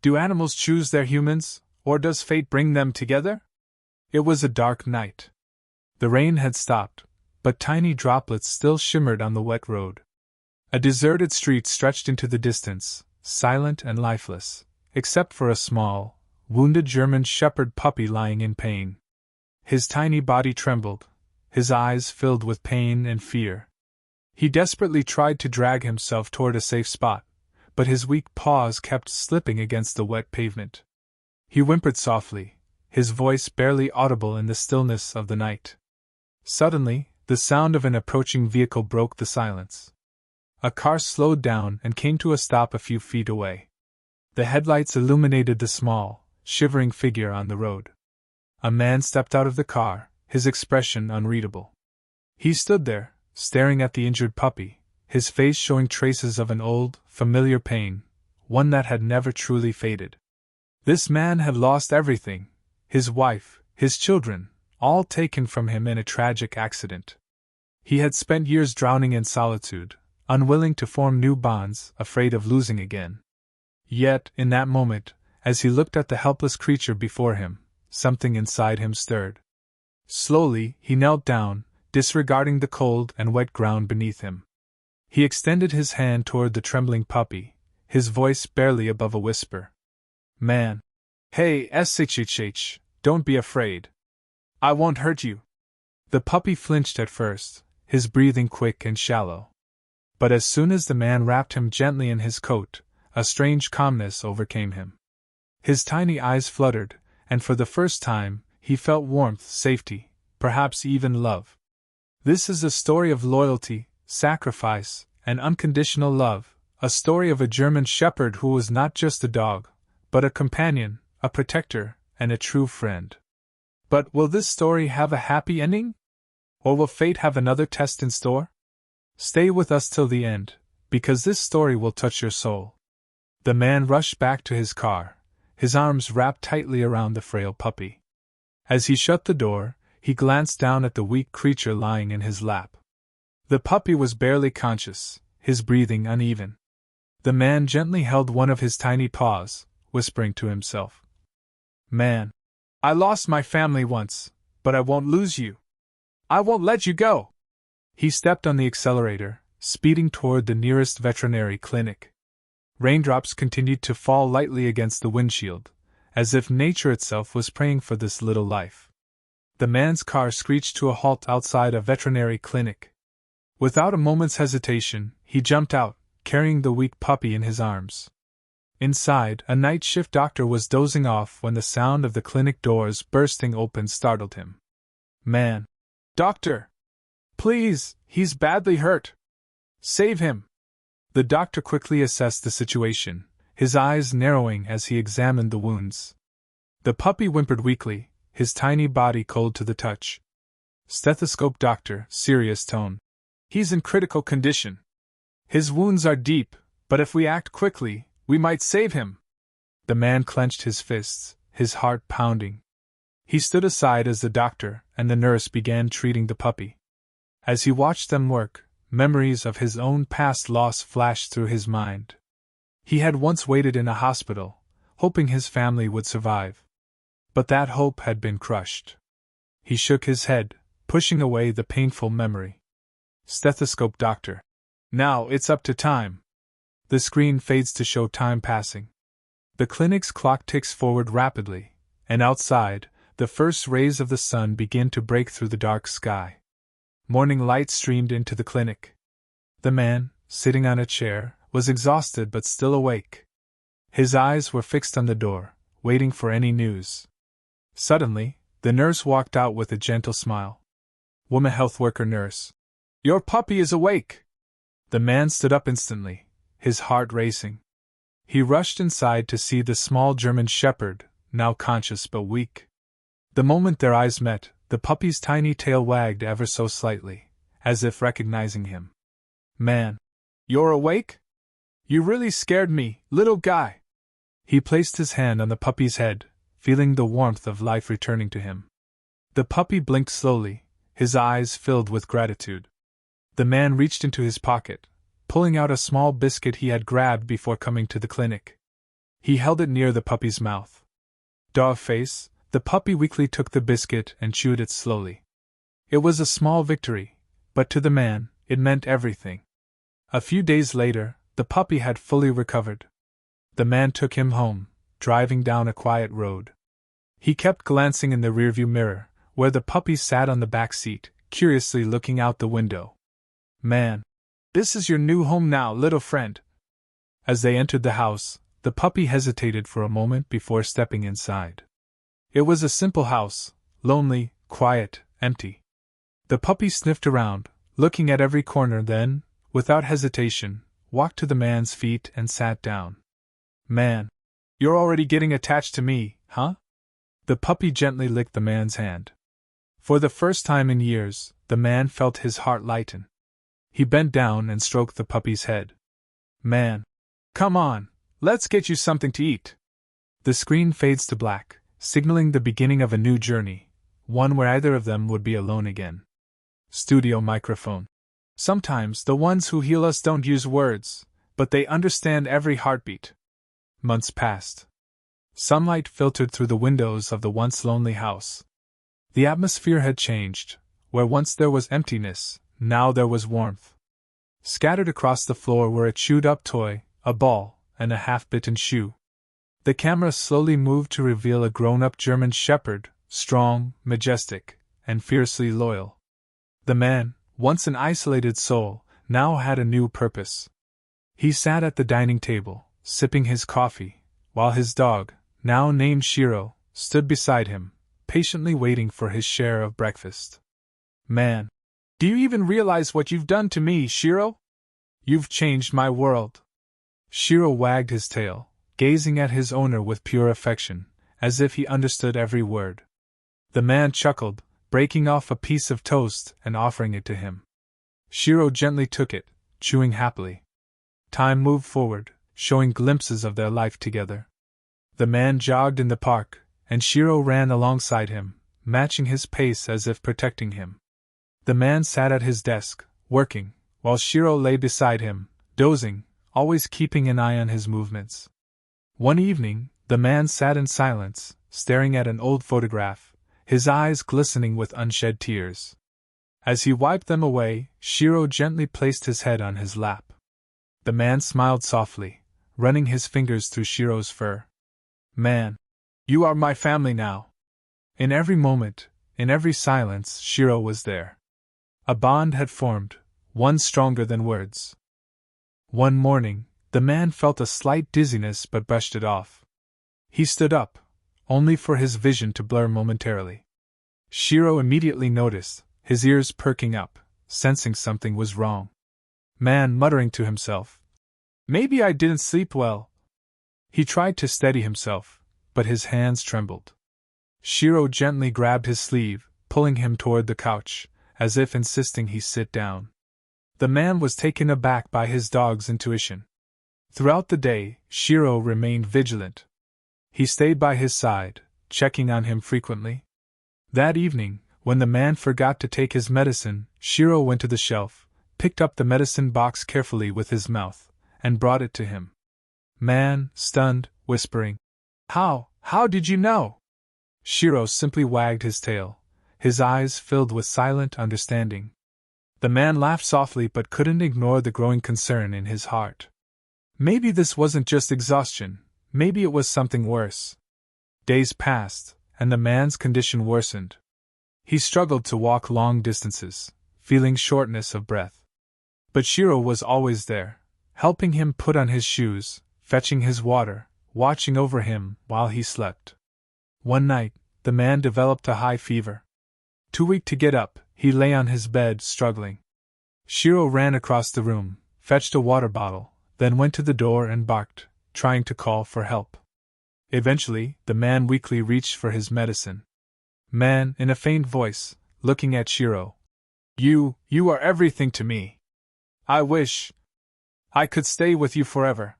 Do animals choose their humans, or does fate bring them together? It was a dark night. The rain had stopped, but tiny droplets still shimmered on the wet road. A deserted street stretched into the distance, silent and lifeless, except for a small, wounded German shepherd puppy lying in pain. His tiny body trembled, his eyes filled with pain and fear. He desperately tried to drag himself toward a safe spot, but his weak paws kept slipping against the wet pavement. He whimpered softly, his voice barely audible in the stillness of the night. Suddenly, the sound of an approaching vehicle broke the silence. A car slowed down and came to a stop a few feet away. The headlights illuminated the small, shivering figure on the road. A man stepped out of the car, his expression unreadable. He stood there, staring at the injured puppy, his face showing traces of an old, familiar pain, one that had never truly faded. This man had lost everything, his wife, his children, all taken from him in a tragic accident. He had spent years drowning in solitude, unwilling to form new bonds, afraid of losing again. Yet, in that moment, as he looked at the helpless creature before him, something inside him stirred. Slowly, he knelt down, disregarding the cold and wet ground beneath him. He extended his hand toward the trembling puppy, his voice barely above a whisper. "Man. Hey, shh, don't be afraid. I won't hurt you." The puppy flinched at first, his breathing quick and shallow. But as soon as the man wrapped him gently in his coat, a strange calmness overcame him. His tiny eyes fluttered, and for the first time, he felt warmth, safety, perhaps even love. This is a story of loyalty, sacrifice, and unconditional love, a story of a German shepherd who was not just a dog, but a companion, a protector, and a true friend. But will this story have a happy ending? Or will fate have another test in store? Stay with us till the end, because this story will touch your soul. The man rushed back to his car, his arms wrapped tightly around the frail puppy. As he shut the door, he glanced down at the weak creature lying in his lap. The puppy was barely conscious, his breathing uneven. The man gently held one of his tiny paws, whispering to himself, "Man, I lost my family once, but I won't lose you. I won't let you go." He stepped on the accelerator, speeding toward the nearest veterinary clinic. Raindrops continued to fall lightly against the windshield, as if nature itself was praying for this little life. The man's car screeched to a halt outside a veterinary clinic. Without a moment's hesitation, he jumped out, carrying the weak puppy in his arms. Inside, a night shift doctor was dozing off when the sound of the clinic doors bursting open startled him. "Man! Doctor! Please, he's badly hurt! Save him!" The doctor quickly assessed the situation, his eyes narrowing as he examined the wounds. The puppy whimpered weakly, his tiny body cold to the touch. "Stethoscope doctor," serious tone. "He's in critical condition. His wounds are deep, but if we act quickly, we might save him." The man clenched his fists, his heart pounding. He stood aside as the doctor and the nurse began treating the puppy. As he watched them work, memories of his own past loss flashed through his mind. He had once waited in a hospital, hoping his family would survive. But that hope had been crushed. He shook his head, pushing away the painful memory. "Stethoscope doctor. Now it's up to time." The screen fades to show time passing. The clinic's clock ticks forward rapidly, and outside, the first rays of the sun begin to break through the dark sky. Morning light streamed into the clinic. The man, sitting on a chair, was exhausted but still awake. His eyes were fixed on the door, waiting for any news. Suddenly, the nurse walked out with a gentle smile. "Woman health worker nurse. Your puppy is awake!" The man stood up instantly, his heart racing. He rushed inside to see the small German shepherd, now conscious but weak. The moment their eyes met, the puppy's tiny tail wagged ever so slightly, as if recognizing him. "Man, you're awake? You really scared me, little guy." He placed his hand on the puppy's head, feeling the warmth of life returning to him. The puppy blinked slowly, his eyes filled with gratitude. The man reached into his pocket, pulling out a small biscuit he had grabbed before coming to the clinic. He held it near the puppy's mouth. Dog face, the puppy weakly took the biscuit and chewed it slowly. It was a small victory, but to the man, it meant everything. A few days later, the puppy had fully recovered. The man took him home, driving down a quiet road. He kept glancing in the rearview mirror, where the puppy sat on the back seat, curiously looking out the window. Man, this is your new home now, little friend. As they entered the house, the puppy hesitated for a moment before stepping inside. It was a simple house, lonely, quiet, empty. The puppy sniffed around, looking at every corner, then, without hesitation, walked to the man's feet and sat down. Man, you're already getting attached to me, huh? The puppy gently licked the man's hand. For the first time in years, the man felt his heart lighten. He bent down and stroked the puppy's head. Man, come on, let's get you something to eat. The screen fades to black, signaling the beginning of a new journey, one where either of them would be alone again. Studio microphone. Sometimes the ones who heal us don't use words, but they understand every heartbeat. Months passed. Sunlight filtered through the windows of the once lonely house. The atmosphere had changed. Where once there was emptiness, now there was warmth. Scattered across the floor were a chewed-up toy, a ball, and a half-bitten shoe. The camera slowly moved to reveal a grown-up German shepherd, strong, majestic, and fiercely loyal. The man, once an isolated soul, now had a new purpose. He sat at the dining table, sipping his coffee, while his dog, now named Shiro, stood beside him, patiently waiting for his share of breakfast. Man, do you even realize what you've done to me, Shiro? You've changed my world. Shiro wagged his tail, gazing at his owner with pure affection, as if he understood every word. The man chuckled, breaking off a piece of toast and offering it to him. Shiro gently took it, chewing happily. Time moved forward, showing glimpses of their life together. The man jogged in the park, and Shiro ran alongside him, matching his pace as if protecting him. The man sat at his desk, working, while Shiro lay beside him, dozing, always keeping an eye on his movements. One evening, the man sat in silence, staring at an old photograph, his eyes glistening with unshed tears. As he wiped them away, Shiro gently placed his head on his lap. The man smiled softly, running his fingers through Shiro's fur. Man, you are my family now. In every moment, in every silence, Shiro was there. A bond had formed, one stronger than words. One morning, the man felt a slight dizziness but brushed it off. He stood up, only for his vision to blur momentarily. Shiro immediately noticed, his ears perking up, sensing something was wrong. Man muttering to himself, "Maybe I didn't sleep well." He tried to steady himself, but his hands trembled. Shiro gently grabbed his sleeve, pulling him toward the couch, as if insisting he sit down. The man was taken aback by his dog's intuition. Throughout the day, Shiro remained vigilant. He stayed by his side, checking on him frequently. That evening, when the man forgot to take his medicine, Shiro went to the shelf, picked up the medicine box carefully with his mouth, and brought it to him. Man, stunned, whispering, How did you know?" Shiro simply wagged his tail, his eyes filled with silent understanding. The man laughed softly but couldn't ignore the growing concern in his heart. Maybe this wasn't just exhaustion, maybe it was something worse. Days passed, and the man's condition worsened. He struggled to walk long distances, feeling shortness of breath. But Shiro was always there, helping him put on his shoes, fetching his water, watching over him while he slept. One night, the man developed a high fever. Too weak to get up, he lay on his bed, struggling. Shiro ran across the room, fetched a water bottle, then went to the door and barked, trying to call for help. Eventually, the man weakly reached for his medicine. Man, in a faint voice, looking at Shiro. You are everything to me. I wish I could stay with you forever."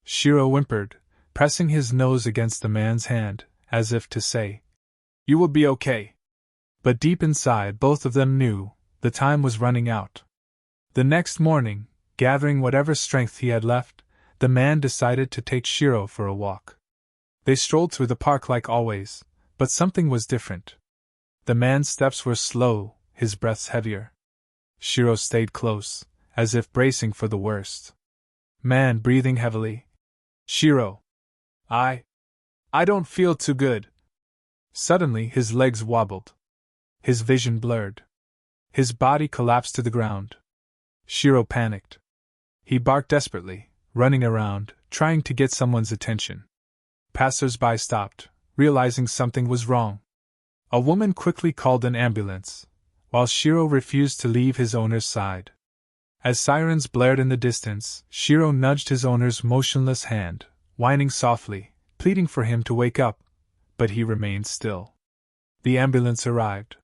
Shiro whimpered, pressing his nose against the man's hand, as if to say, "You will be okay." But deep inside both of them knew, the time was running out. The next morning, gathering whatever strength he had left, the man decided to take Shiro for a walk. They strolled through the park like always, but something was different. The man's steps were slow, his breaths heavier. Shiro stayed close, as if bracing for the worst. Man breathing heavily. Shiro. I don't feel too good. Suddenly his legs wobbled. His vision blurred. His body collapsed to the ground. Shiro panicked. He barked desperately, running around, trying to get someone's attention. Passers-by stopped, realizing something was wrong. A woman quickly called an ambulance, while Shiro refused to leave his owner's side. As sirens blared in the distance, Shiro nudged his owner's motionless hand, whining softly, pleading for him to wake up, but he remained still. The ambulance arrived.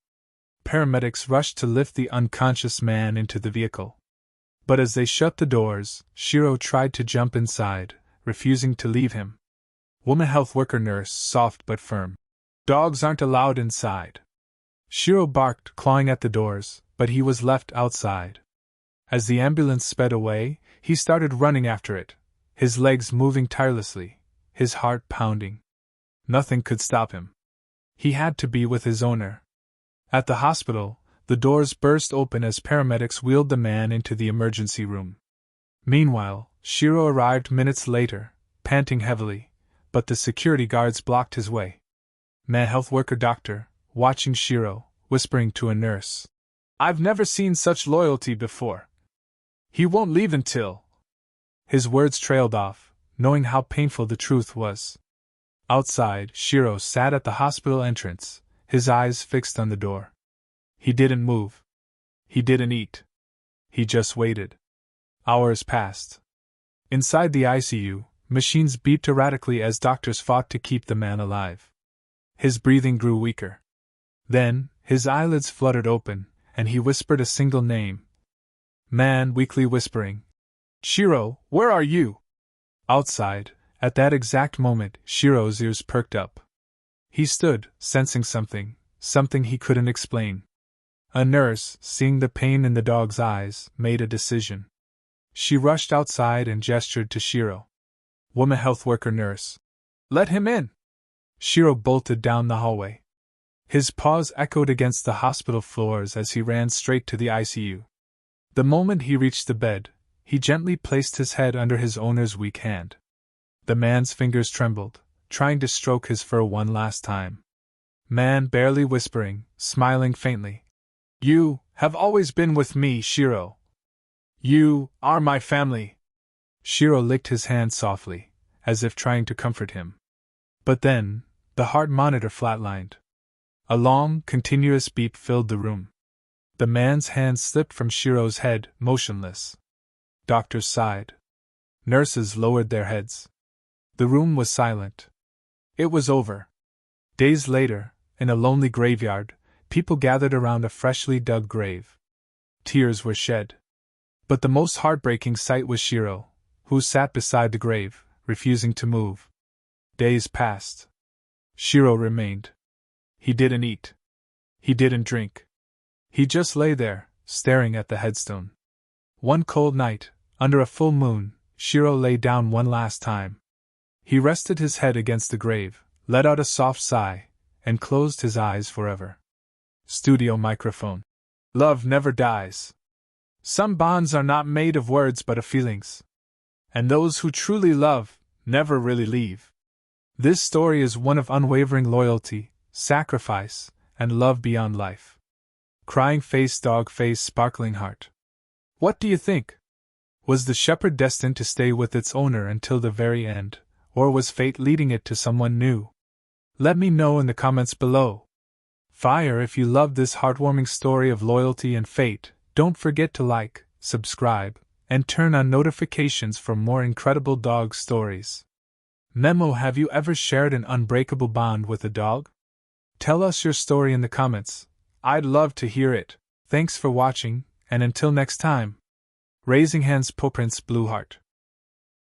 Paramedics rushed to lift the unconscious man into the vehicle. But as they shut the doors, Shiro tried to jump inside, refusing to leave him. Woman health worker nurse, soft but firm. Dogs aren't allowed inside. Shiro barked, clawing at the doors, but he was left outside. As the ambulance sped away, he started running after it, his legs moving tirelessly, his heart pounding. Nothing could stop him. He had to be with his owner. At the hospital, the doors burst open as paramedics wheeled the man into the emergency room. Meanwhile, Shiro arrived minutes later, panting heavily, but the security guards blocked his way. Man health worker doctor, watching Shiro, whispering to a nurse. I've never seen such loyalty before. He won't leave until. His words trailed off, knowing how painful the truth was. Outside, Shiro sat at the hospital entrance, his eyes fixed on the door. He didn't move. He didn't eat. He just waited. Hours passed. Inside the ICU, machines beeped erratically as doctors fought to keep the man alive. His breathing grew weaker. Then, his eyelids fluttered open, and he whispered a single name. Man weakly whispering. Shiro, where are you? Outside, at that exact moment, Shiro's ears perked up. He stood, sensing something he couldn't explain. A nurse, seeing the pain in the dog's eyes, made a decision. She rushed outside and gestured to Shiro. Woman health worker nurse. Let him in! Shiro bolted down the hallway. His paws echoed against the hospital floors as he ran straight to the ICU. The moment he reached the bed, he gently placed his head under his owner's weak hand. The man's fingers trembled, trying to stroke his fur one last time. Man barely whispering, smiling faintly. You have always been with me, Shiro. You are my family. Shiro licked his hand softly, as if trying to comfort him. But then, the heart monitor flatlined. A long, continuous beep filled the room. The man's hand slipped from Shiro's head, motionless. Doctors sighed. Nurses lowered their heads. The room was silent. It was over. Days later, in a lonely graveyard, people gathered around a freshly dug grave. Tears were shed. But the most heartbreaking sight was Shiro, who sat beside the grave, refusing to move. Days passed. Shiro remained. He didn't eat. He didn't drink. He just lay there, staring at the headstone. One cold night, under a full moon, Shiro lay down one last time. He rested his head against the grave, let out a soft sigh, and closed his eyes forever. Studio microphone. Love never dies. Some bonds are not made of words but of feelings. And those who truly love never really leave. This story is one of unwavering loyalty, sacrifice, and love beyond life. Crying face, dog face, sparkling heart. What do you think? Was the shepherd destined to stay with its owner until the very end, or was fate leading it to someone new? Let me know in the comments below. Fire, if you loved this heartwarming story of loyalty and fate, don't forget to like, subscribe, and turn on notifications for more incredible dog stories. Memo: have you ever shared an unbreakable bond with a dog? Tell us your story in the comments. I'd love to hear it. Thanks for watching, and until next time. Raising Hands, Paw Prints, Blue Heart.